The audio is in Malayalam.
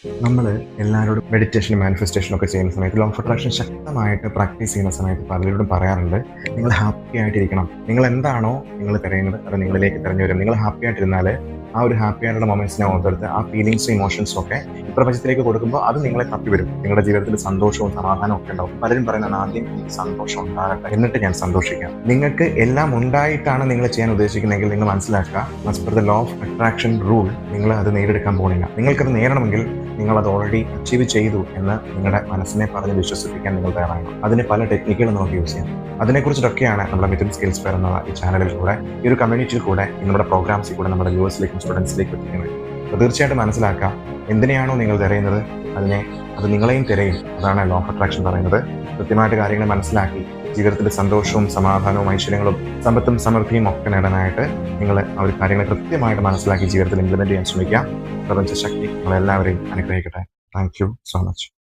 നമ്മൾ എല്ലാവരോടും മെഡിറ്റേഷനും മാനിഫെസ്റ്റേഷനും ഒക്കെ ചെയ്യുന്ന സമയത്ത് ലോ ഓഫ് അട്രാക്ഷൻ ശക്തമായിട്ട് പ്രാക്ടീസ് ചെയ്യുന്ന സമയത്ത് പലരോടും പറയാറുണ്ട്, നിങ്ങൾ ഹാപ്പി ആയിട്ടിരിക്കണം. നിങ്ങൾ എന്താണോ നിങ്ങൾ തിരയുന്നത് അത് നിങ്ങളിലേക്ക് തിരഞ്ഞു വരും. നിങ്ങൾ ഹാപ്പി ആയിട്ടിരുന്നാൽ ആ ഒരു ഹാപ്പി ആയിട്ടുള്ള മൊമെന്റ്സിനെ ഓർത്തെടുത്ത് ആ ഫീലിങ്സും ഇമോഷൻസും ഒക്കെ ഈ പ്രപഞ്ചത്തിലേക്ക് കൊടുക്കുമ്പോൾ അത് നിങ്ങളെ തപ്പി വരും. നിങ്ങളുടെ ജീവിതത്തിൽ സന്തോഷവും സമാധാനവും ഒക്കെ ഉണ്ടാവും. പലരും പറയുന്നതാണ്, ആദ്യം എനിക്ക് സന്തോഷം ഉണ്ടാകട്ടെ എന്നിട്ട് ഞാൻ സന്തോഷിക്കാം. നിങ്ങൾക്ക് എല്ലാം ഉണ്ടായിട്ടാണ് നിങ്ങൾ ചെയ്യാൻ ഉദ്ദേശിക്കുന്നതെങ്കിൽ നിങ്ങൾ മനസ്സിലാക്കുക, as per the law of attraction rule നിങ്ങൾ അത് നേടിയെടുക്കാൻ പോകുന്നില്ല. നിങ്ങൾക്കത് നേടണമെങ്കിൽ നിങ്ങൾ അത് ഓൾറെഡി അച്ചീവ് ചെയ്തു എന്ന് നിങ്ങളുടെ മനസ്സിനെ പറഞ്ഞ് വിശ്വസിപ്പിക്കാൻ നിങ്ങൾ തയ്യാറാണ്. അതിന് പല ടെക്നിക്കുകൾ നമുക്ക് യൂസ് ചെയ്യാം. അതിനെക്കുറിച്ചിട്ടൊക്കെയാണ് നമ്മുടെ മിഥുൻ സ്കിൽസ് ഫെയർ എന്ന ഈ ചാനലിൽ കൂടെ, ഈ ഒരു കമ്മ്യൂണിറ്റിയിൽ കൂടെ, നമ്മുടെ പ്രോഗ്രാംസിൽ കൂടെ നമ്മുടെ വ്യൂവേഴ്സിലേക്കും സ്റ്റുഡൻസിലേക്കും എത്തിക്കുന്നത്. അപ്പോൾ തീർച്ചയായിട്ടും മനസ്സിലാക്കുക, എന്തിനെയാണോ നിങ്ങൾ തിരയുന്നത് അത് നിങ്ങളെയും തിരയും. അതാണ് ലോ ഓഫ് അട്രാക്ഷൻ പറയുന്നത്. കൃത്യമായിട്ട് കാര്യങ്ങൾ മനസ്സിലാക്കി ജീവിതത്തിൽ സന്തോഷവും സമാധാനവും ഐശ്വര്യങ്ങളും സമ്പത്തും സമൃദ്ധിയും ഒക്കെ നേടാനായിട്ട് നിങ്ങൾ ആ ഒരു കാര്യങ്ങൾ കൃത്യമായിട്ട് മനസ്സിലാക്കി ജീവിതത്തിൽ ഇംപ്ലിമെന്റ് ചെയ്യാൻ ശ്രമിക്കുക. പ്രപഞ്ച ശക്തി നമ്മളെല്ലാവരെയും അനുഗ്രഹിക്കട്ടെ. Thank you so much.